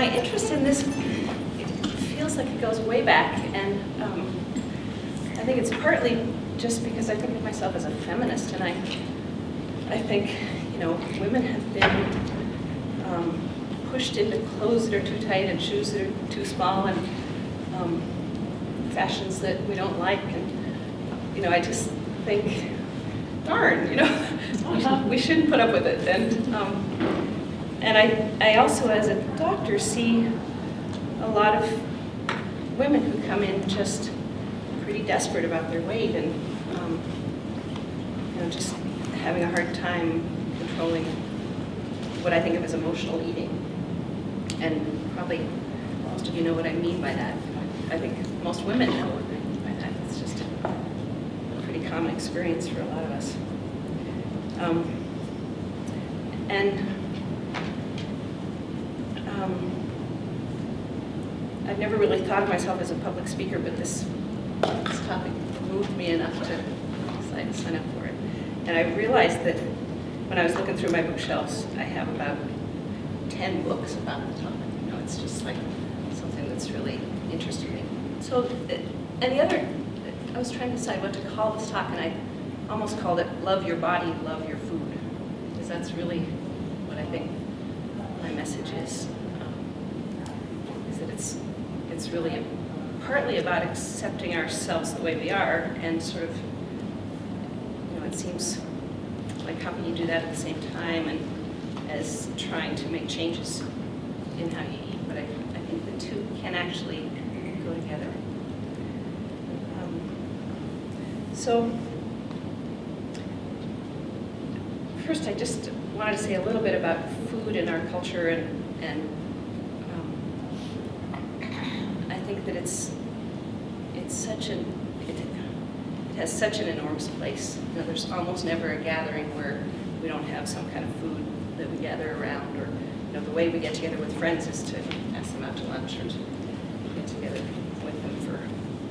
my interest in this, it feels like it goes way back, and I think it's partly just because I think of myself as a feminist, and I think, women have been pushed into clothes that are too tight and shoes that are too small and fashions that we don't like, and I just think, darn, we shouldn't put up with it. And I also, as a doctor, see a lot of women who come in just pretty desperate about their weight and just having a hard time controlling what I think of as emotional eating. And probably most of you know what I mean by that. I think most women know what I mean by that. It's just a pretty common experience for a lot of us. I've never really thought of myself as a public speaker, but this topic moved me enough to decide to sign up for it. And I realized that when I was looking through my bookshelves, I have about 10 books about the topic. It's just like something that's really interested me. So, and the other, I was trying to decide what to call this talk, and I almost called it "Love Your Body, Love Your Food," because that's really what I think my message is that it's really partly about accepting ourselves the way we are, and sort of, it seems like how can you do that at the same time and as trying to make changes in how you eat, but I think the two can actually go together. So first I just wanted to say a little bit about food in our culture, and I think that it has such an enormous place. There's almost never a gathering where we don't have some kind of food that we gather around, or the way we get together with friends is to ask them out to lunch or to get together with them for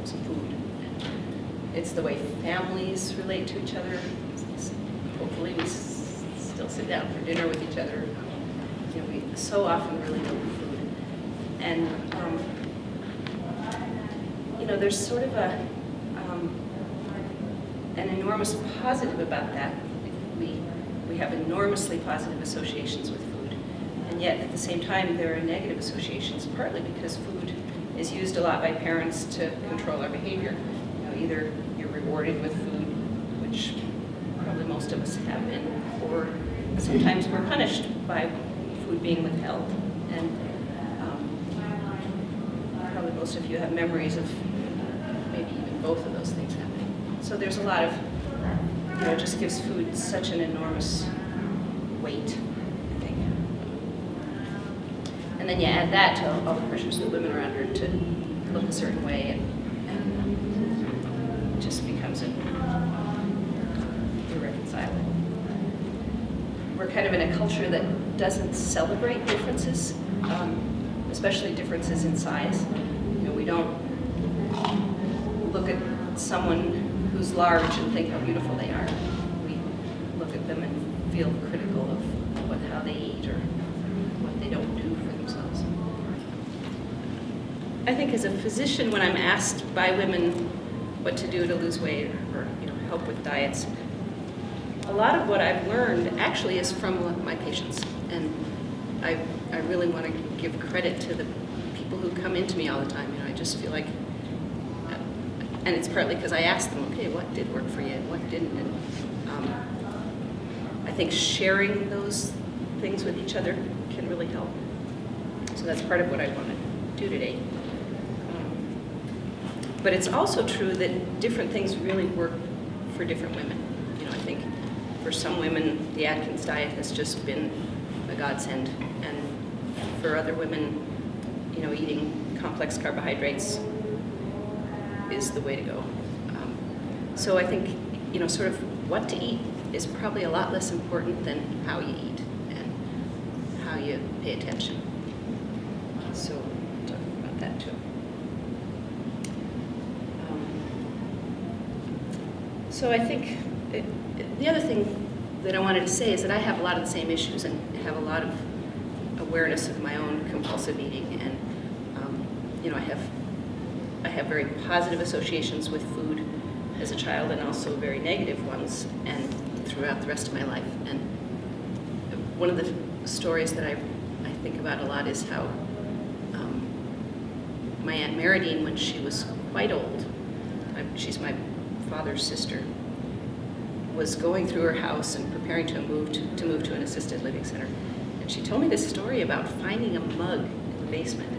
some food. It's the way families relate to each other. Hopefully we still sit down for dinner with each other. We so often relate to food. And there's sort of an enormous positive about that. We have enormously positive associations with food, and yet at the same time there are negative associations, partly because food is used a lot by parents to control our behavior. Either you're rewarded with food, which probably most of us have been, or sometimes we're punished by food being withheld. And probably most of you have memories of maybe even both of those things happening. So there's a lot of, it just gives food such an enormous weight, I think. And then you add that to all the pressures that women are under to look a certain way, and it just becomes irreconcilable. We're kind of in a culture that doesn't celebrate differences, especially differences in size. We don't look at someone who's large and think how beautiful they are. We look at them and feel critical of how they eat or what they don't do for themselves. I think as a physician, when I'm asked by women what to do to lose weight or help with diets, a lot of what I've learned actually is from my patients. And I really want to give credit to the people who come into me all the time. I just feel like, and it's partly because I ask them, okay, what did work for you and what didn't? And I think sharing those things with each other can really help. So that's part of what I want to do today. But it's also true that different things really work for different women. I think for some women, the Atkins diet has just been a godsend. And for other women, eating complex carbohydrates is the way to go. So I think, sort of what to eat is probably a lot less important than how you eat and how you pay attention. So we'll talk about that too. So I think the other thing that I wanted to say is that I have a lot of the same issues and have a lot of awareness of my own compulsive eating, and I have very positive associations with food as a child, and also very negative ones, and throughout the rest of my life. And one of the stories that I think about a lot is how my Aunt Meridine, when she was quite old, she's my father's sister, was going through her house and preparing to move to an assisted living center. And she told me this story about finding a mug in the basement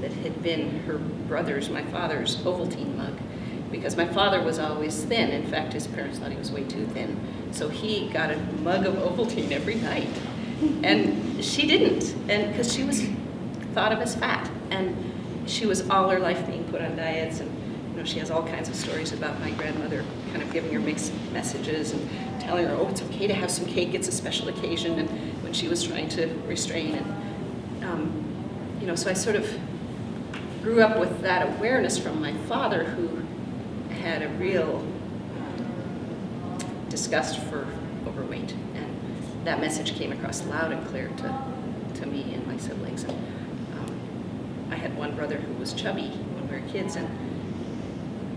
that had been her brother's, my father's, Ovaltine mug. Because my father was always thin. In fact, his parents thought he was way too thin. So he got a mug of Ovaltine every night. And she didn't, and because she was thought of as fat. And she was all her life being put on diets, and she has all kinds of stories about my grandmother kind of giving her mixed messages and telling her, oh, it's okay to have some cake, it's a special occasion, and when she was trying to restrain. And so I sort of grew up with that awareness from my father, who had a real disgust for overweight, and that message came across loud and clear to me and my siblings. And I had one brother who was chubby when we were kids, and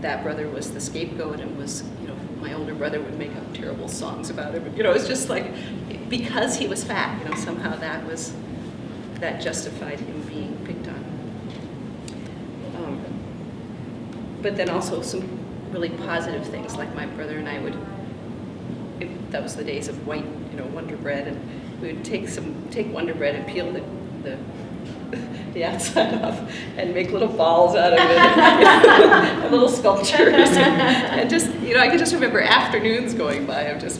that brother was the scapegoat, and was, my older brother would make up terrible songs about him. It was just like, because he was fat, somehow that justified him being picked on. But then also some really positive things, like my brother and I that was the days of white, Wonder Bread, and we would take Wonder Bread and peel the outside off and make little balls out of it, and little sculptures, and just, I could just remember afternoons going by of just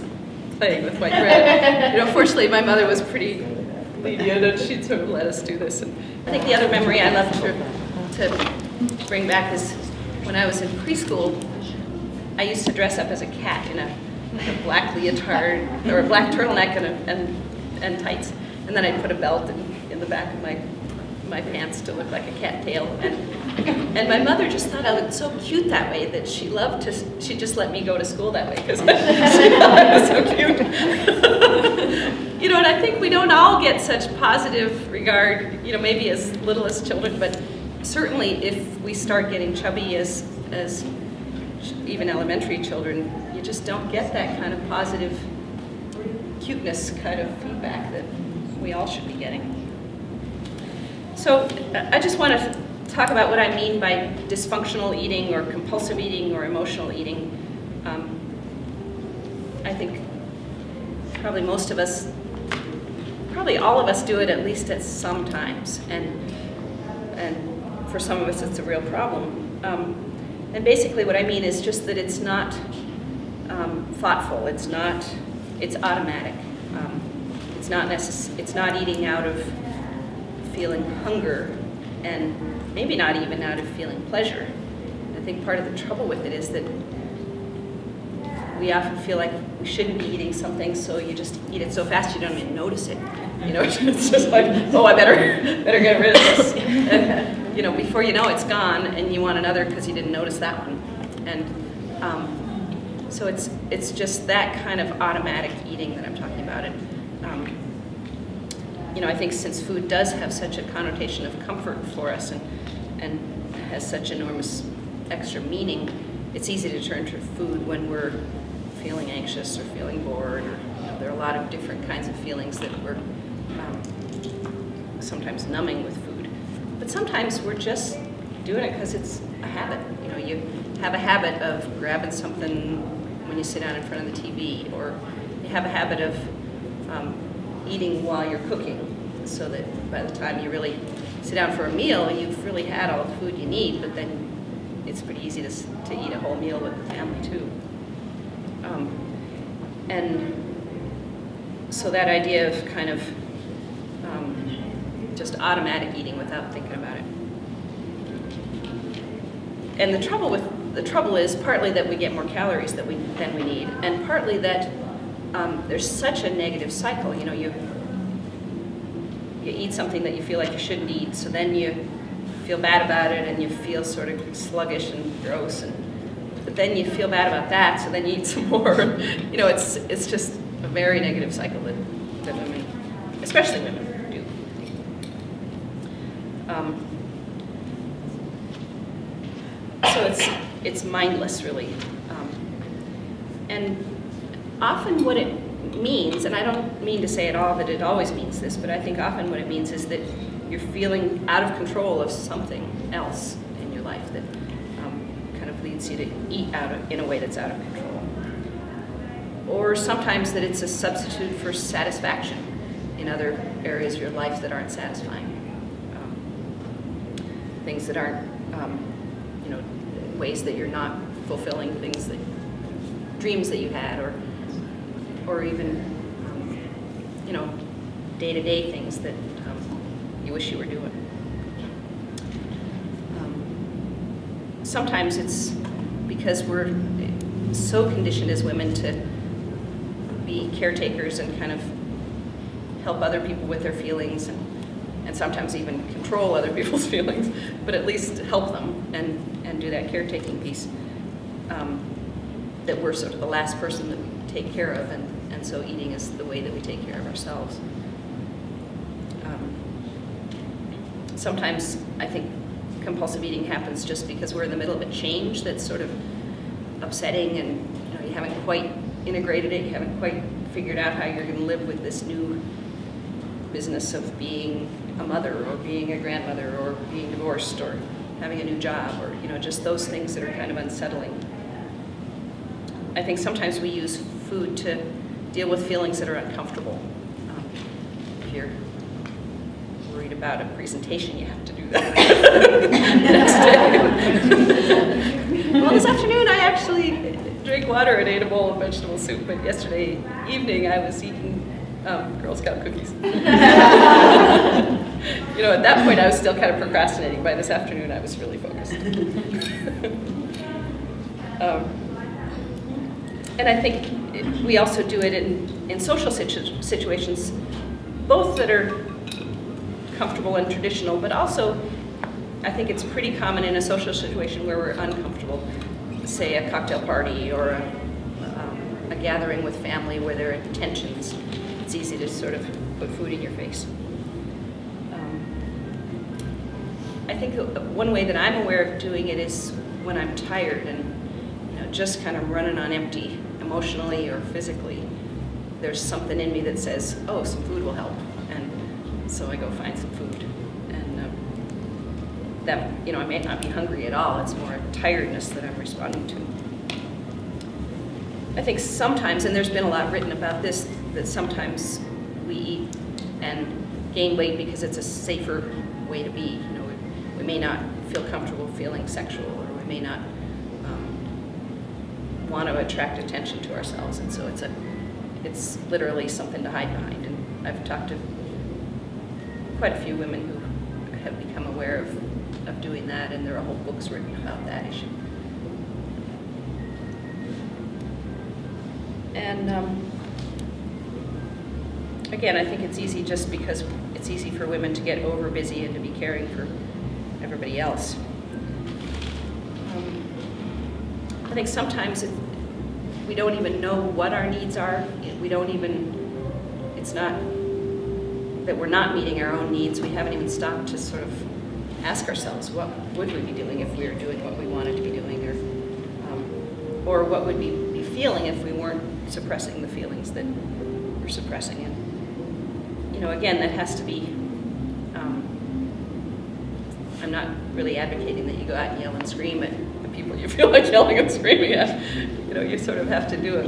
playing with white bread. Fortunately, my mother was pretty lenient, and she'd sort of let us do this. And I think the other memory I love to bring back is when I was in preschool, I used to dress up as a cat in a black leotard or a black turtleneck and tights, and then I'd put a belt in the back of my pants to look like a cat tail, and my mother just thought I looked so cute that way that she just let me go to school that way because she thought I was so cute. And I think we don't all get such positive regard, maybe as little as children, but certainly if we start getting chubby as even elementary children, you just don't get that kind of positive cuteness kind of feedback that we all should be getting. So I just want to talk about what I mean by dysfunctional eating or compulsive eating or emotional eating. I think probably all of us do it at least at some times, and for some of us it's a real problem. And basically what I mean is just that it's not thoughtful, it's automatic. It's not eating out of feeling hunger, and maybe not even out of feeling pleasure. I think part of the trouble with it is that we often feel like we shouldn't be eating something, so you just eat it so fast you don't even notice it. It's just like, oh, I better get rid of this. And, before you know it's gone, and you want another because you didn't notice that one. And so it's just that kind of automatic eating that I'm talking about. And I think since food does have such a connotation of comfort for us and has such enormous extra meaning, it's easy to turn to food when we're feeling anxious or feeling bored, or there are a lot of different kinds of feelings that we're sometimes numbing with food. But sometimes we're just doing it because it's a habit. You have a habit of grabbing something when you sit down in front of the TV, or you have a habit of eating while you're cooking, so that by the time you really sit down for a meal, you've really had all the food you need, but then it's pretty easy to eat a whole meal with the family too. And so that idea of kind of just automatic eating without thinking about it. And the trouble is partly that we get more calories than we need, and partly that there's such a negative cycle. You eat something that you feel like you shouldn't eat, so then you feel bad about it, and you feel sort of sluggish and gross, but then you feel bad about that, so then you eat some more. It's just a very negative cycle that women, especially women, do. So it's mindless, really. And often what it means, and I don't mean to say at all that it always means this, but I think often what it means is that you're feeling out of control of something else in your life that kind of leads you to eat in a way that's out of control. Or sometimes that it's a substitute for satisfaction in other areas of your life that aren't satisfying. Things that aren't, ways that you're not fulfilling dreams that you had, or even, day-to-day things that you wish you were doing. Sometimes it's because we're so conditioned as women to be caretakers and kind of help other people with their feelings, and sometimes even control other people's feelings, but at least help them and do that caretaking piece, that we're sort of the last person that we take care of, and so eating is the way that we take care of ourselves. Sometimes I think compulsive eating happens just because we're in the middle of a change that's sort of upsetting, and you haven't quite integrated it, you haven't quite figured out how you're going to live with this new business of being a mother, or being a grandmother, or being divorced, or having a new job, or just those things that are kind of unsettling. I think sometimes we use food to deal with feelings that are uncomfortable. If you're worried about a presentation, you have to do that next day. Well, this afternoon I actually drank water and ate a bowl of vegetable soup, but yesterday evening I was eating Girl Scout cookies. At that point I was still kind of procrastinating. By this afternoon I was really focused. And I think we also do it in social situations, both that are comfortable and traditional, but also I think it's pretty common in a social situation where we're uncomfortable, say a cocktail party or a gathering with family where there are tensions. It's easy to sort of put food in your face. I think one way that I'm aware of doing it is when I'm tired and just kind of running on empty emotionally or physically. There's something in me that says, oh, some food will help, and so I go find some food. And that, I may not be hungry at all, it's more tiredness that I'm responding to. I think sometimes, and there's been a lot written about this, that sometimes we eat and gain weight because it's a safer way to be. We may not feel comfortable feeling sexual, or we may not want to attract attention to ourselves, and so it's literally something to hide behind. And I've talked to quite a few women who have become aware of doing that, and there are whole books written about that issue. And again, I think it's easy just because it's easy for women to get over busy and to be caring for everybody else. I think sometimes we don't even know what our needs are. It's not that we're not meeting our own needs. We haven't even stopped to sort of ask ourselves, what would we be doing if we were doing what we wanted to be doing, or what would we be feeling if we weren't suppressing the feelings that we're suppressing. And again, that has to be, I'm not really advocating that you go out and yell and scream at the people you feel like yelling and screaming at. You sort of have to do it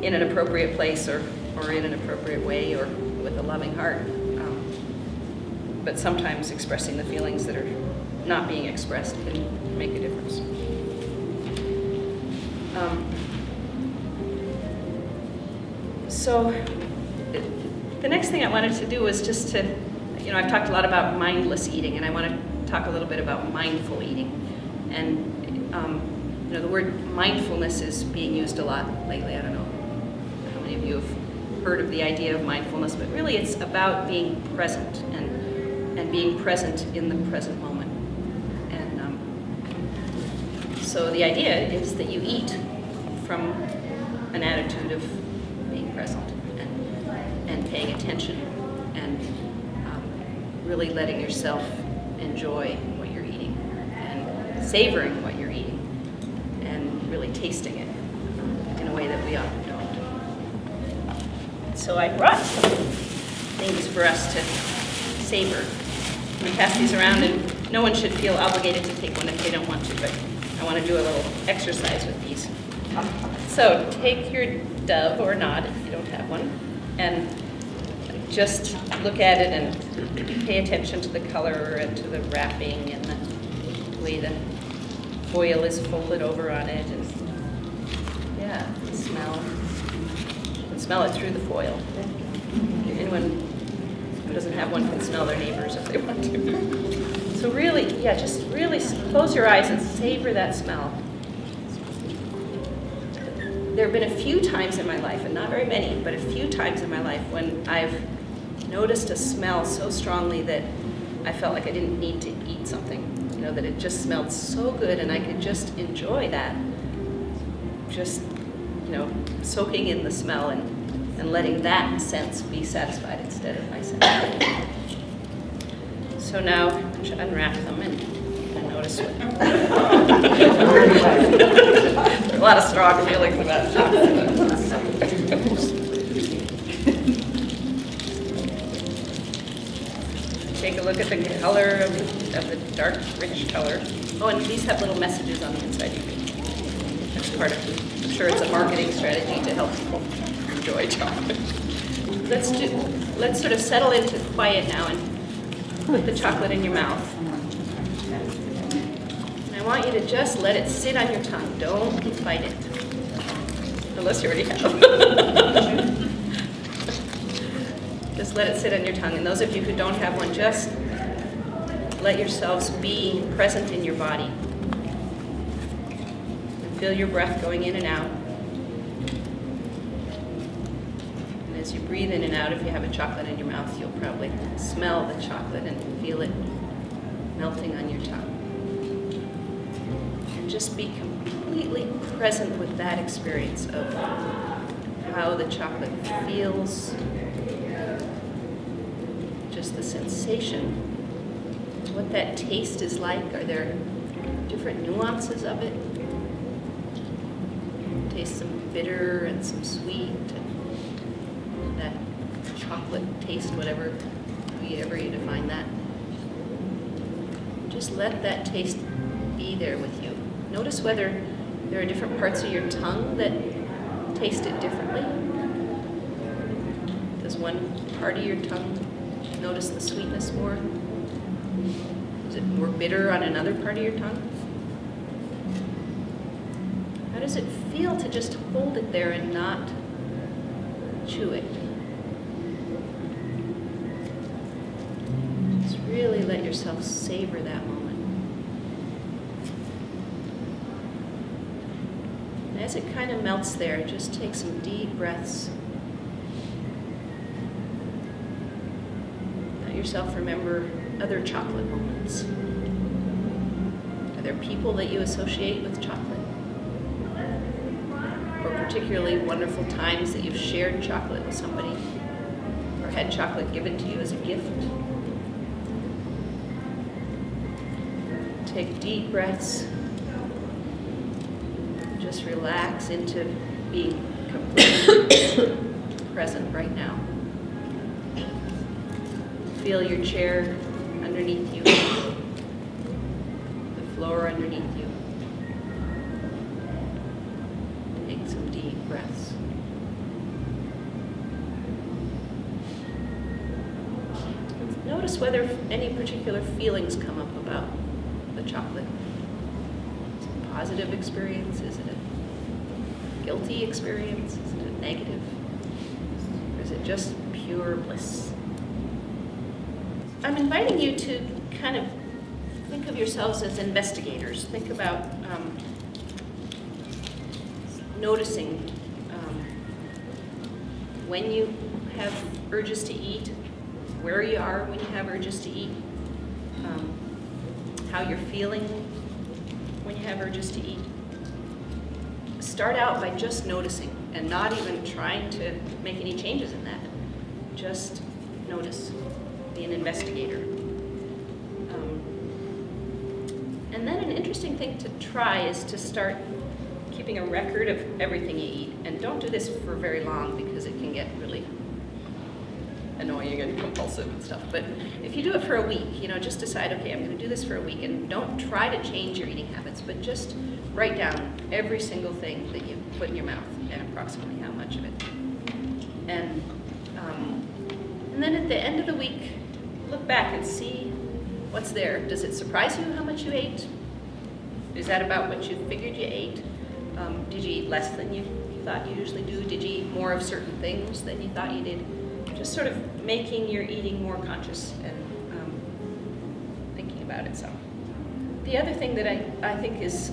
in an appropriate place, or in an appropriate way, or with a loving heart. But sometimes expressing the feelings that are not being expressed can make a difference. So the next thing I wanted to do was just to, I've talked a lot about mindless eating, and I want to talk a little bit about mindful eating. And the word mindfulness is being used a lot lately. I don't know how many of you have heard of the idea of mindfulness, but really it's about being present and being present in the present moment. And so the idea is that you eat from an attitude of being present and paying attention and really letting yourself enjoy what you're eating and savoring what you're eating and really tasting it in a way that we often don't. So I brought some things for us to savor. We pass these around, and no one should feel obligated to take one if they don't want to, but I want to do a little exercise with these. So take your Dove or Nod if you don't have one, and just look at it and pay attention to the color and to the wrapping and the way the foil is folded over on it, and yeah, the smell. You can smell it through the foil. Anyone who doesn't have one can smell their neighbors if they want to. So really, yeah, just really close your eyes and savor that smell. There have been a few times in my life, and not very many, but a few times in my life when I've noticed a smell so strongly that I felt like I didn't need to eat something. You know, that it just smelled so good and I could just enjoy that. Just, you know, soaking in the smell and letting that sense be satisfied instead of my sense. So now I should unwrap them and notice what. A lot of strong feelings about chocolate. Take a look at the color of the dark, rich color. Oh, and these have little messages on the inside. That's part of it. I'm sure it's a marketing strategy to help people enjoy chocolate. Let's sort of settle into quiet now and put the chocolate in your mouth. And I want you to just let it sit on your tongue. Don't bite it. Unless you already have. Just let it sit on your tongue. And those of you who don't have one, just let yourselves be present in your body. And feel your breath going in and out. And as you breathe in and out, if you have a chocolate in your mouth, you'll probably smell the chocolate and feel it melting on your tongue. And just be completely present with that experience of how the chocolate feels, just the sensation, what that taste is like. Are there different nuances of it? Taste some bitter and some sweet, and that chocolate taste, whatever you define that. Just let that taste be there with you. Notice whether there are different parts of your tongue that taste it differently. Does one part of your tongue notice the sweetness more? Is it more bitter on another part of your tongue? How does it feel to just hold it there and not chew it? Just really let yourself savor that moment. And as it kind of melts there, just take some deep breaths. Yourself remember other chocolate moments. Are there people that you associate with chocolate? Or particularly wonderful times that you've shared chocolate with somebody or had chocolate given to you as a gift? Take deep breaths. Just relax into being completely present right now. Feel your chair underneath you, the floor underneath you. Take some deep breaths. Notice whether any particular feelings come up about the chocolate. Is it a positive experience? Is it a guilty experience? Is it a negative? Or is it just pure bliss? I'm inviting you to kind of think of yourselves as investigators. Think about noticing when you have urges to eat, where you are when you have urges to eat, how you're feeling when you have urges to eat. Start out by just noticing and not even trying to make any changes in that. Just notice. be an investigator. And then an interesting thing to try is to start keeping a record of everything you eat. And don't do this for very long because it can get really annoying and compulsive and stuff. But if you do it for a week, just decide, okay, I'm going to do this for a week, and don't try to change your eating habits, but just write down every single thing that you put in your mouth and approximately how much of it. And then at the end of the week, look back and see what's there. Does it surprise you how much you ate? Is that about what you figured you ate? Did you eat less than you thought you usually do? Did you eat more of certain things than you thought you did? Just sort of making your eating more conscious and thinking about it some. The other thing that I think is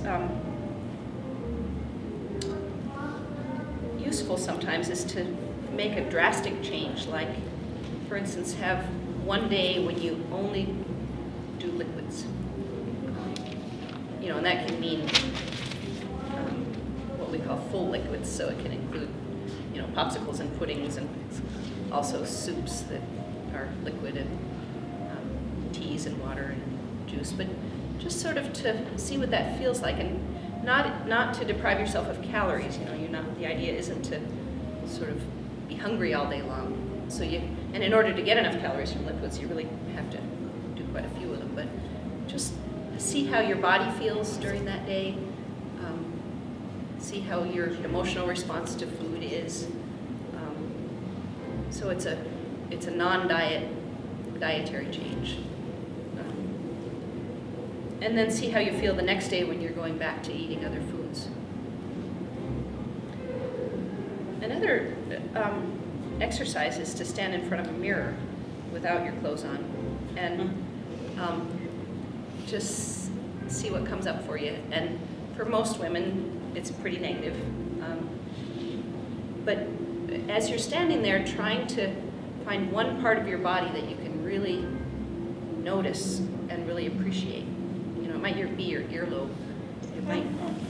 useful sometimes is to make a drastic change, like, for instance, have one day when you only do liquids. And that can mean what we call full liquids, so it can include, popsicles and puddings, and also soups that are liquid, and teas and water and juice, but just sort of to see what that feels like, and not to deprive yourself of calories. The idea isn't to sort of be hungry all day long. And in order to get enough calories from liquids, you really have to do quite a few of them. But just see how your body feels during that day. See how your emotional response to food is. So it's a non-dietary change. And then see how you feel the next day when you're going back to eating other foods. Another exercise is to stand in front of a mirror without your clothes on and just see what comes up for you. And for most women, it's pretty negative. But as you're standing there trying to find one part of your body that you can really notice and really appreciate. It might be your earlobe. It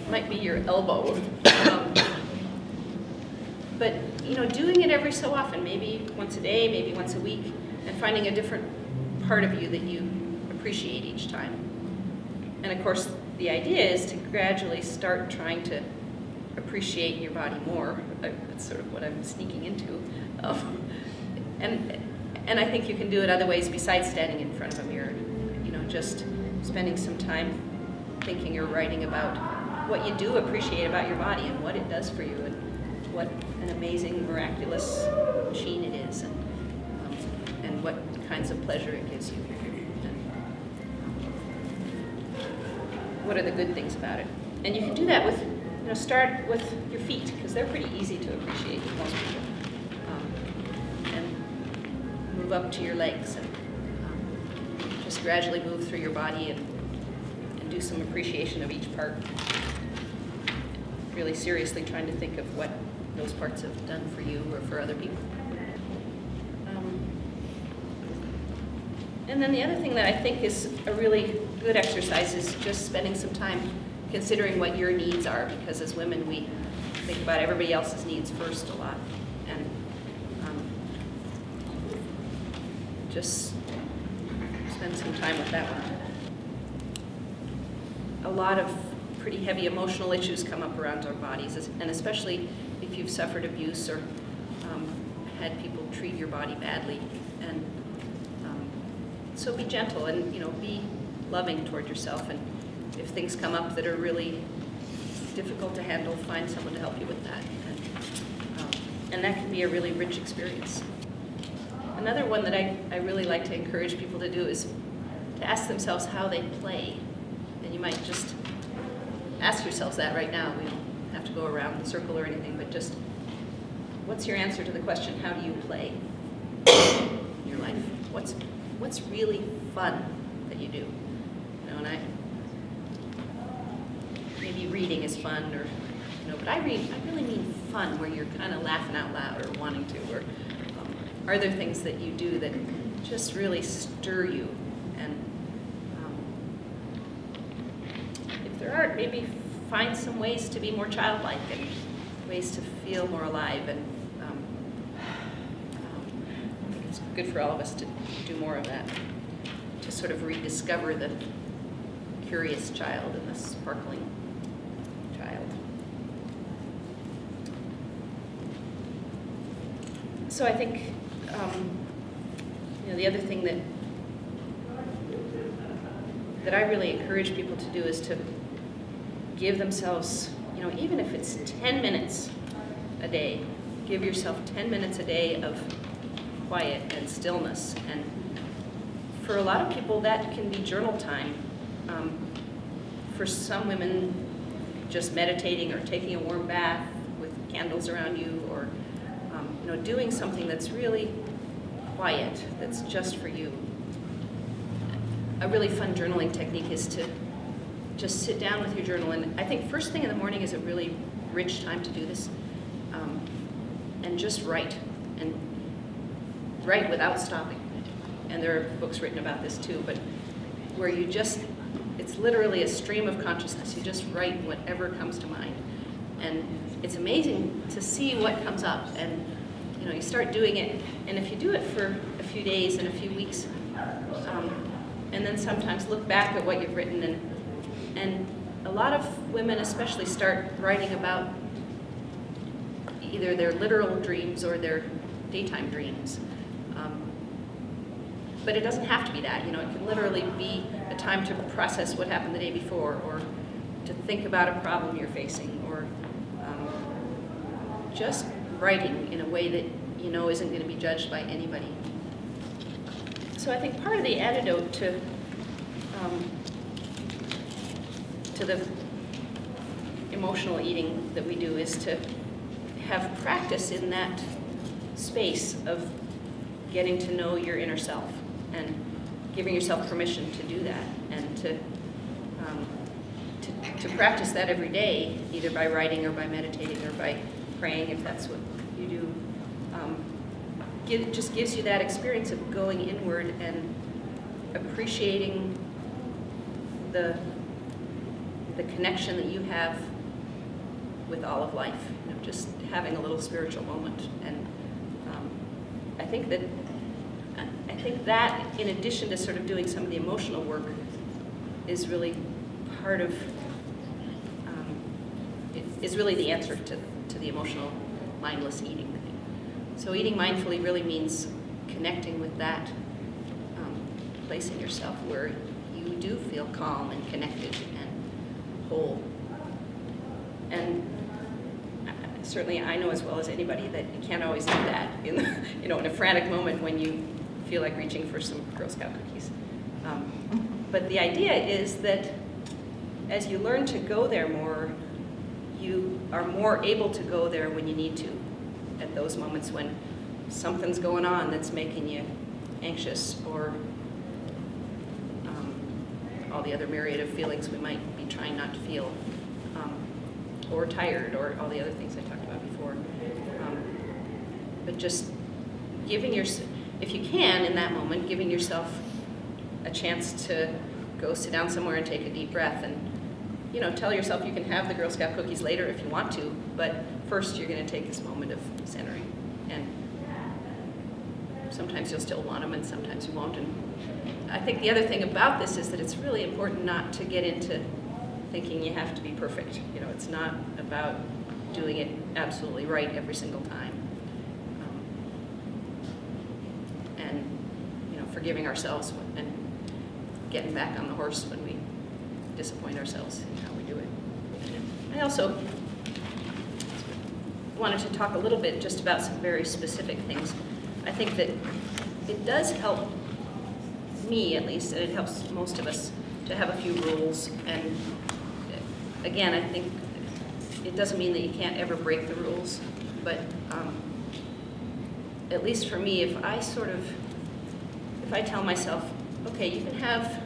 might be your elbow. But doing it every so often, maybe once a day, maybe once a week, and finding a different part of you that you appreciate each time. And of course, the idea is to gradually start trying to appreciate your body more. That's sort of what I'm sneaking into. And I think you can do it other ways besides standing in front of a mirror. Just spending some time thinking or writing about what you do appreciate about your body and what it does for you, and what an amazing, miraculous machine it is, and what kinds of pleasure it gives you, and what are the good things about it. And you can do that with, start with your feet, because they're pretty easy to appreciate for most people, and move up to your legs, and just gradually move through your body and do some appreciation of each part. Really seriously trying to think of what those parts have done for you or for other people. And then the other thing that I think is a really good exercise is just spending some time considering what your needs are, because as women we think about everybody else's needs first a lot, and just spend some time with that one. A lot of pretty heavy emotional issues come up around our bodies, and especially if you've suffered abuse or had people treat your body badly. And so be gentle and be loving toward yourself. And if things come up that are really difficult to handle, find someone to help you with that. And that can be a really rich experience. Another one that I really like to encourage people to do is to ask themselves how they play. And you might just ask yourselves that right now. We don't have to go around the circle or anything, but just, what's your answer to the question, how do you play in your life? What's really fun that you do? And maybe reading is fun, or but I really mean fun, where you're kind of laughing out loud or wanting to, or are there things that you do that just really stir you? And if there aren't, maybe find some ways to be more childlike and ways to feel more alive. And I think it's good for all of us to do more of that, to sort of rediscover the curious child and the sparkling child. So I think, the other thing that I really encourage people to do is to give themselves, even if it's 10 minutes a day, give yourself 10 minutes a day of quiet and stillness. And for a lot of people, that can be journal time. For some women, just meditating or taking a warm bath with candles around you, or doing something that's really quiet, that's just for you. A really fun journaling technique is to just sit down with your journal, and I think first thing in the morning is a really rich time to do this, and just write, and write without stopping. And there are books written about this too, but where it's literally a stream of consciousness. You just write whatever comes to mind, and it's amazing to see what comes up. And you start doing it, and if you do it for a few days and a few weeks, and then sometimes look back at what you've written, and a lot of women especially start writing about either their literal dreams or their daytime dreams. But it doesn't have to be that. It can literally be a time to process what happened the day before, or to think about a problem you're facing, or just writing in a way that isn't going to be judged by anybody. So I think part of the antidote to the emotional eating that we do is to have practice in that space of getting to know your inner self and giving yourself permission to do that, and to practice that every day, either by writing or by meditating or by praying, if that's what you do. It just gives you that experience of going inward and appreciating the connection that you have with all of life, just having a little spiritual moment. And I think that in addition to sort of doing some of the emotional work is really part of, is really the answer to the emotional mindless eating thing. So eating mindfully really means connecting with that place in yourself where you do feel calm and connected and whole. And certainly I know as well as anybody that you can't always do that in a frantic moment when you feel like reaching for some Girl Scout cookies. But the idea is that as you learn to go there more, you are more able to go there when you need to, at those moments when something's going on that's making you anxious, or all the other myriad of feelings we might be trying not to feel, or tired, or all the other things I talked about before. But just giving yourself, if you can in that moment, giving yourself a chance to go sit down somewhere and take a deep breath, and tell yourself you can have the Girl Scout cookies later if you want to, but first you're going to take this moment of centering. And sometimes you'll still want them, and sometimes you won't. And I think the other thing about this is that it's really important not to get into thinking you have to be perfect. It's not about doing it absolutely right every single time. And forgiving ourselves and getting back on the horse when we disappoint ourselves in how we do it. I also wanted to talk a little bit just about some very specific things. I think that it does help me, at least, and it helps most of us, to have a few rules. And again, I think it doesn't mean that you can't ever break the rules, but at least for me, if I tell myself, okay, you can have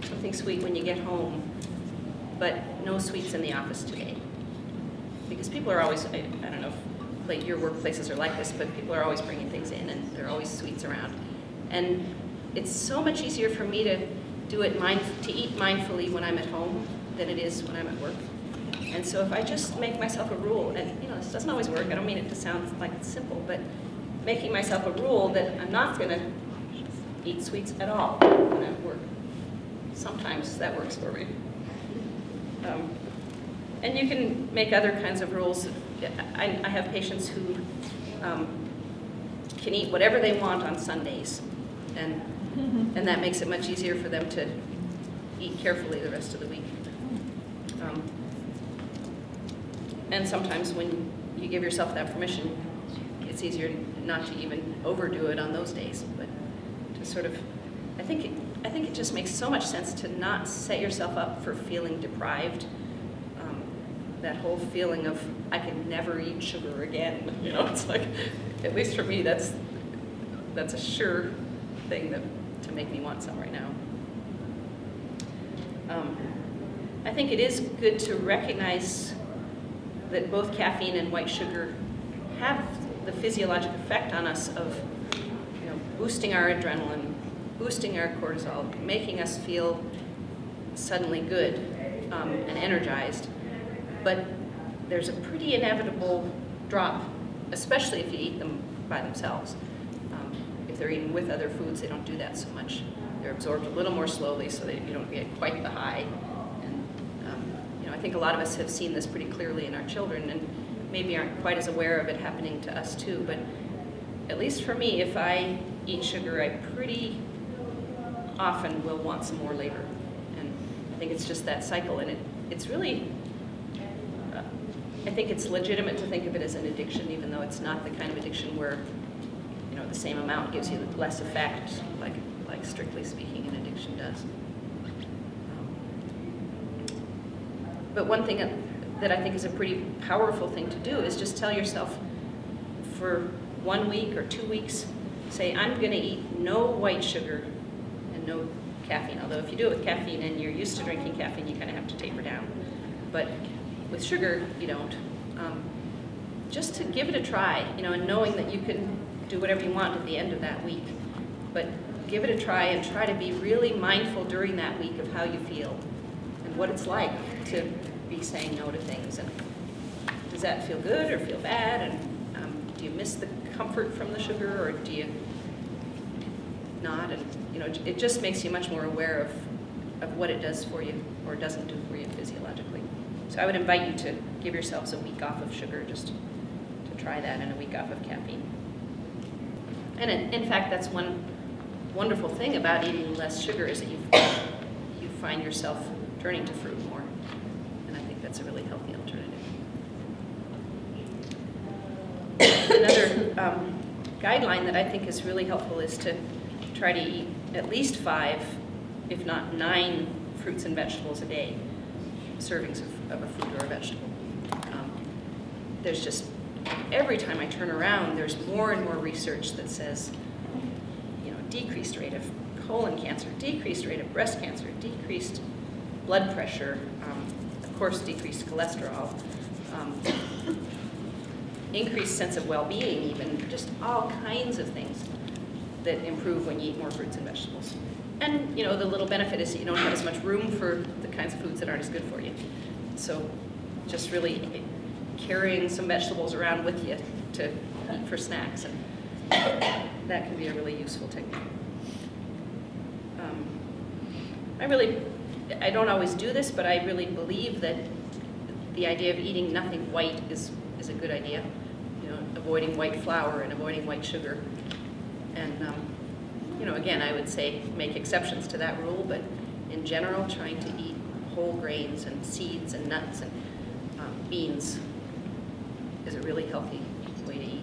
something sweet when you get home, but no sweets in the office today. Because people are always, I don't know if like your workplaces are like this, but people are always bringing things in, and there are always sweets around. And it's so much easier for me to do it to eat mindfully when I'm at home than it is when I'm at work. And so if I just make myself a rule, and this doesn't always work, I don't mean it to sound like it's simple, but making myself a rule that I'm not going to eat sweets at all when I'm at work. Sometimes that works for me. And you can make other kinds of rules. I have patients who can eat whatever they want on Sundays, and that makes it much easier for them to eat carefully the rest of the week. And sometimes when you give yourself that permission, it's easier not to even overdo it on those days, but to sort of, I think it just makes so much sense to not set yourself up for feeling deprived. That whole feeling of, I can never eat sugar again. You know, it's like, at least for me, that's a sure thing to make me want some right now. I think it is good to recognize that both caffeine and white sugar have the physiologic effect on us of, boosting our adrenaline, boosting our cortisol, making us feel suddenly good and energized. But there's a pretty inevitable drop, especially if you eat them by themselves. If they're eaten with other foods, they don't do that so much. They're absorbed a little more slowly so that you don't get quite the high. And I think a lot of us have seen this pretty clearly in our children and maybe aren't quite as aware of it happening to us too. But at least for me, if I eat sugar, I pretty often will want some more later. And I think it's just that cycle. And it's really, I think it's legitimate to think of it as an addiction, even though it's not the kind of addiction where, the same amount gives you less effect, like strictly speaking an addiction does. But one thing that I think is a pretty powerful thing to do is just tell yourself for 1 week or 2 weeks, say, I'm going to eat no white sugar and no caffeine. Although if you do it with caffeine and you're used to drinking caffeine, you kind of have to taper down. But with sugar, you don't. Just to give it a try, and knowing that you can do whatever you want at the end of that week. But give it a try and try to be really mindful during that week of how you feel and what it's like to be saying no to things. And does that feel good or feel bad? And do you miss the comfort from the sugar, or do you not? And it just makes you much more aware of what it does for you or doesn't do for you physiologically. So I would invite you to give yourselves a week off of sugar, just to try that, and a week off of caffeine. And in fact, that's one wonderful thing about eating less sugar is that you find yourself turning to fruit more. And I think that's a really healthy alternative. Another guideline that I think is really helpful is to try to eat at least 5, if not 9, fruits and vegetables a day, servings of a fruit or a vegetable. There's just, every time I turn around, there's more and more research that says, decreased rate of colon cancer, decreased rate of breast cancer, decreased blood pressure, of course, decreased cholesterol, increased sense of well-being, even just all kinds of things that improve when you eat more fruits and vegetables. And, the little benefit is that you don't have as much room for the kinds of foods that aren't as good for you. So just really carrying some vegetables around with you to eat for snacks, and that can be a really useful technique. I don't always do this, but I really believe that the idea of eating nothing white is a good idea. Avoiding white flour and avoiding white sugar. And, again, I would say make exceptions to that rule, but in general, trying to eat whole grains and seeds and nuts and beans is a really healthy way to eat.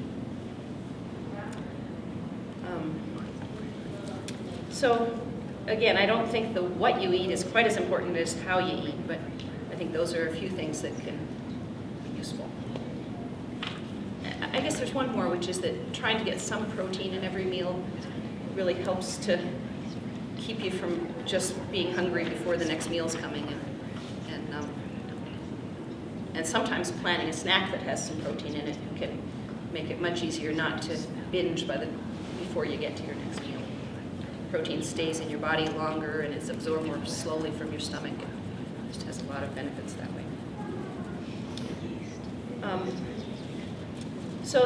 So, again, I don't think what you eat is quite as important as how you eat, but I think those are a few things that can be useful. I guess there's one more, which is that trying to get some protein in every meal really helps to keep you from just being hungry before the next meal's coming. And sometimes planning a snack that has some protein in it can make it much easier not to binge before you get to your next meal. Protein stays in your body longer and is absorbed more slowly from your stomach. It just has a lot of benefits that way. So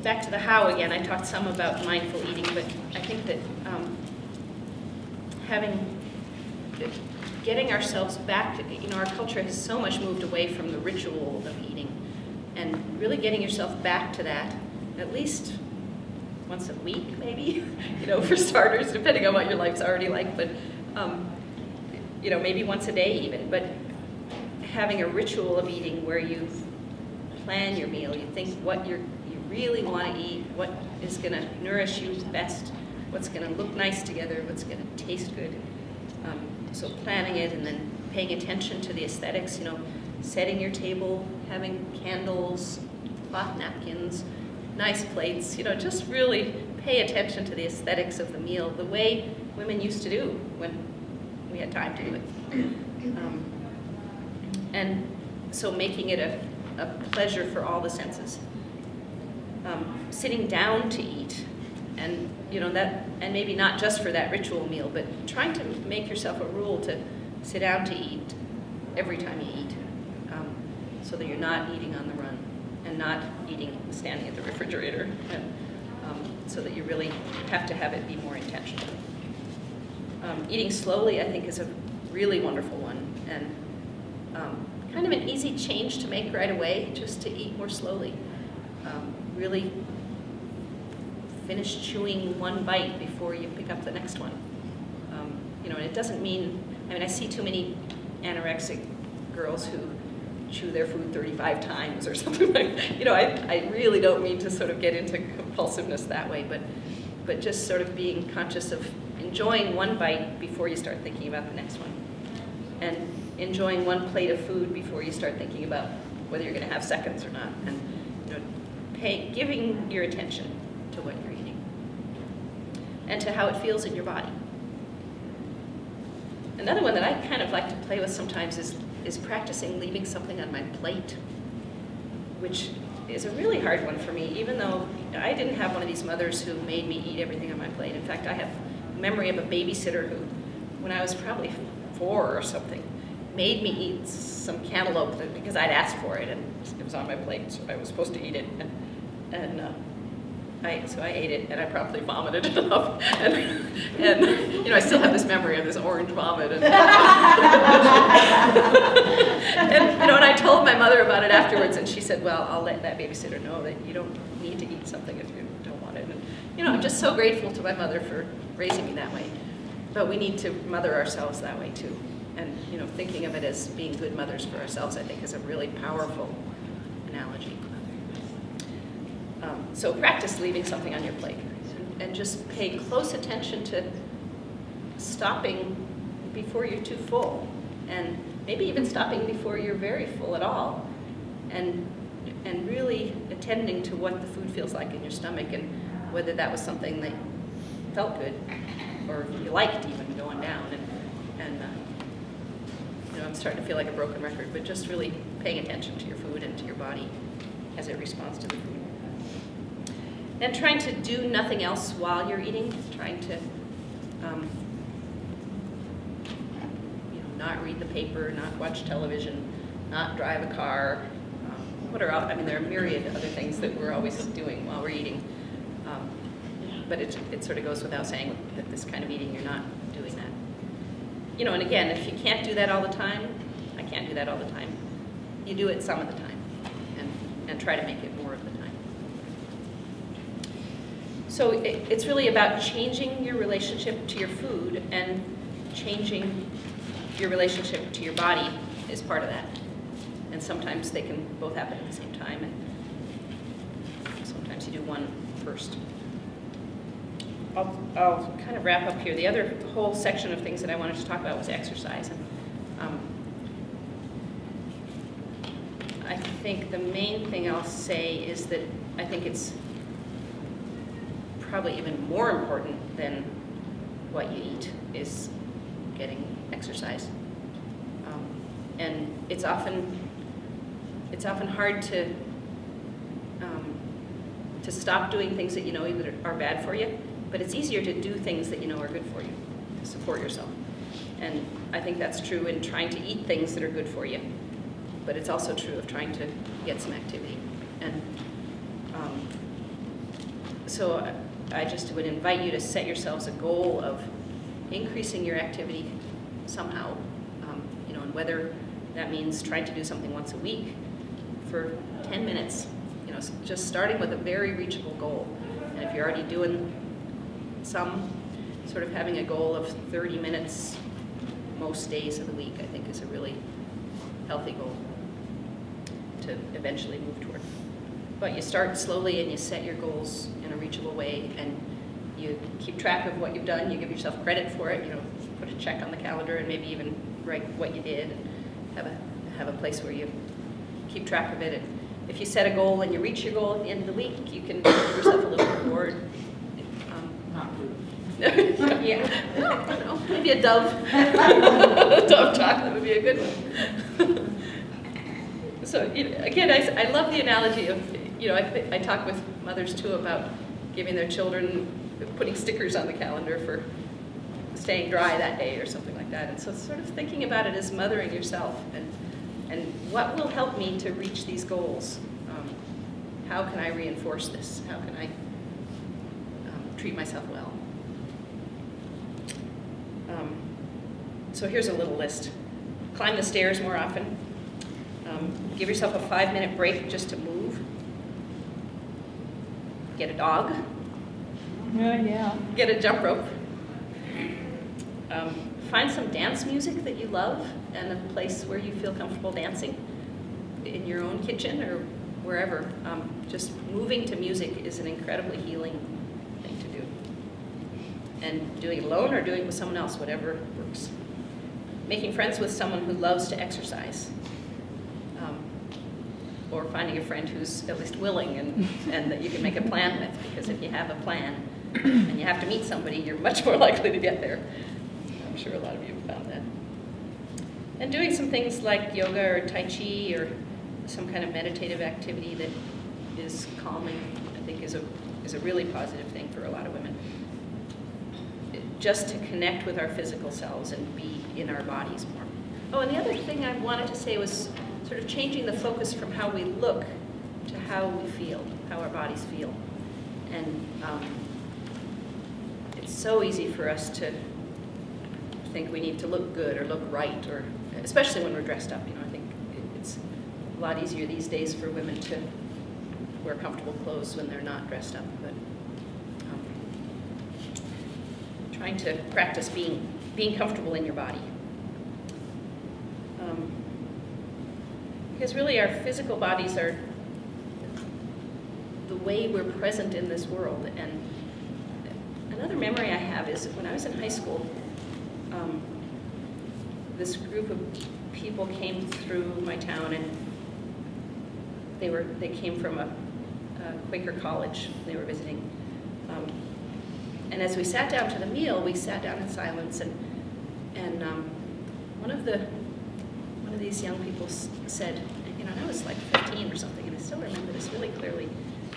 back to the how again. I talked some about mindful eating, but I think that getting ourselves back, our culture has so much moved away from the ritual of eating, and really getting yourself back to that, at least once a week, maybe, for starters, depending on what your life's already like, but, maybe once a day even, but having a ritual of eating where you plan your meal, you think what you really want to eat, what is going to nourish you best, what's going to look nice together, what's going to taste good. So planning it and then paying attention to the aesthetics, setting your table, having candles, cloth napkins, nice plates, just really pay attention to the aesthetics of the meal, the way women used to do when we had time to do it. And so making it a pleasure for all the senses. Sitting down to eat, and and maybe not just for that ritual meal, but trying to make yourself a rule to sit down to eat every time you eat, so that you're not eating on the run and not eating standing at the refrigerator, and so that you really have to have it be more intentional. Eating slowly, I think, is a really wonderful one, and kind of an easy change to make right away, just to eat more slowly. Really finish chewing one bite before you pick up the next one. And it doesn't mean, I see too many anorexic girls who chew their food 35 times or something like, I really don't mean to sort of get into compulsiveness that way, but just sort of being conscious of enjoying one bite before you start thinking about the next one. And enjoying one plate of food before you start thinking about whether you're going to have seconds or not. And giving your attention to what you're eating and to how it feels in your body. Another one that I kind of like to play with sometimes is practicing leaving something on my plate, which is a really hard one for me, even though I didn't have one of these mothers who made me eat everything on my plate. In fact, I have memory of a babysitter who, when I was probably 4 or something, made me eat some cantaloupe because I'd asked for it, and it was on my plate, so I was supposed to eat it. So I ate it, and I promptly vomited it up. And I still have this memory of this orange vomit. And, and I told my mother about it afterwards, and she said, well, I'll let that babysitter know that you don't need to eat something if you don't want it. And, I'm just so grateful to my mother for raising me that way. But we need to mother ourselves that way, too. And, thinking of it as being good mothers for ourselves, I think, is a really powerful analogy. So practice leaving something on your plate, and just pay close attention to stopping before you're too full, and maybe even stopping before you're very full at all, and really attending to what the food feels like in your stomach, and whether that was something that felt good or you liked even going down. And I'm starting to feel like a broken record, but just really paying attention to your food and to your body as it responds to the food. And trying to do nothing else while you're eating, trying to not read the paper, not watch television, not drive a car. There are a myriad of other things that we're always doing while we're eating. But it sort of goes without saying that this kind of eating, you're not doing that. And again, if you can't do that all the time, I can't do that all the time, you do it some of the time, and try to make it more of the time. So it's really about changing your relationship to your food, and changing your relationship to your body is part of that. And sometimes they can both happen at the same time, and sometimes you do one first. I'll kind of wrap up here. The other whole section of things that I wanted to talk about was exercise. And, I think the main thing I'll say is that I think it's probably even more important than what you eat is getting exercise. And it's often hard to stop doing things that you know that are bad for you, but it's easier to do things that you know are good for you, to support yourself. And I think that's true in trying to eat things that are good for you, but it's also true of trying to get some activity. And So I just would invite you to set yourselves a goal of increasing your activity somehow, and whether that means trying to do something once a week for 10 minutes, just starting with a very reachable goal. And if you're already doing some, sort of having a goal of 30 minutes most days of the week, I think is a really healthy goal to eventually move toward. But you start slowly and you set your goals in a reachable way, and you keep track of what you've done. You give yourself credit for it. Put a check on the calendar and maybe even write what you did, and have a place where you keep track of it. And if you set a goal and you reach your goal at the end of the week, you can give yourself a little reward. Yeah, I don't know, maybe a Dove. Dove chocolate would be a good one. So again, I love the analogy of, I talk with mothers too about giving their children, putting stickers on the calendar for staying dry that day or something like that. And so sort of thinking about it as mothering yourself and what will help me to reach these goals? How can I reinforce this? How can I treat myself well? So here's a little list. Climb the stairs more often. Give yourself a 5-minute break just to move. Get a dog. Yeah. Get a jump rope. Find some dance music that you love and a place where you feel comfortable dancing in your own kitchen or wherever. Just moving to music is an incredibly healing thing to do. And doing it alone or doing it with someone else, whatever works. Making friends with someone who loves to exercise. Or finding a friend who's at least willing and that you can make a plan with, because if you have a plan and you have to meet somebody, you're much more likely to get there. I'm sure a lot of you have found that. And doing some things like yoga or Tai Chi or some kind of meditative activity that is calming, I think is a really positive thing for a lot of women. Just to connect with our physical selves and be in our bodies more. Oh, and the other thing I wanted to say was sort of changing the focus from how we look to how we feel, how our bodies feel. And it's so easy for us to think we need to look good or look right, or especially when we're dressed up. I think it's a lot easier these days for women to wear comfortable clothes when they're not dressed up. But trying to practice being comfortable in your body. Because really our physical bodies are the way we're present in this world. And another memory I have is when I was in high school, this group of people came through my town, and they came from a Quaker college they were visiting. And as we sat down to the meal, we sat down in silence, and one of these young people said, and I was like 15 or something, and I still remember this really clearly,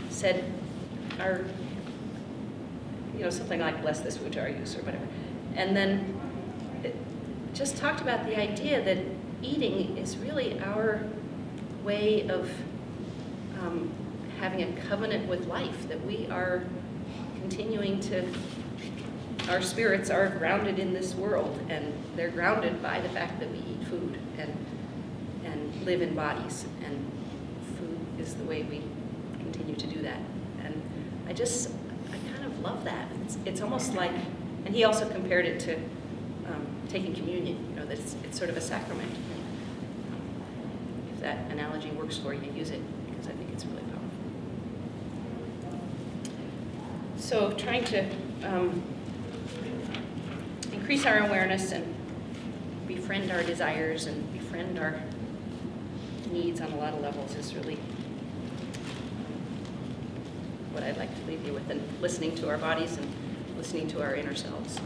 said, something like, bless this food to our use, or whatever. And then it just talked about the idea that eating is really our way of having a covenant with life, that we are continuing to, our spirits are grounded in this world, and they're grounded by the fact that we eat food and live in bodies, and food is the way we continue to do that. And I kind of love that. It's almost like, and he also compared it to taking communion, that it's sort of a sacrament. If that analogy works for you, use it, because I think it's really powerful. So trying to increase our awareness and befriend our desires and befriend our needs on a lot of levels is really what I'd like to leave you with, and listening to our bodies and listening to our inner selves.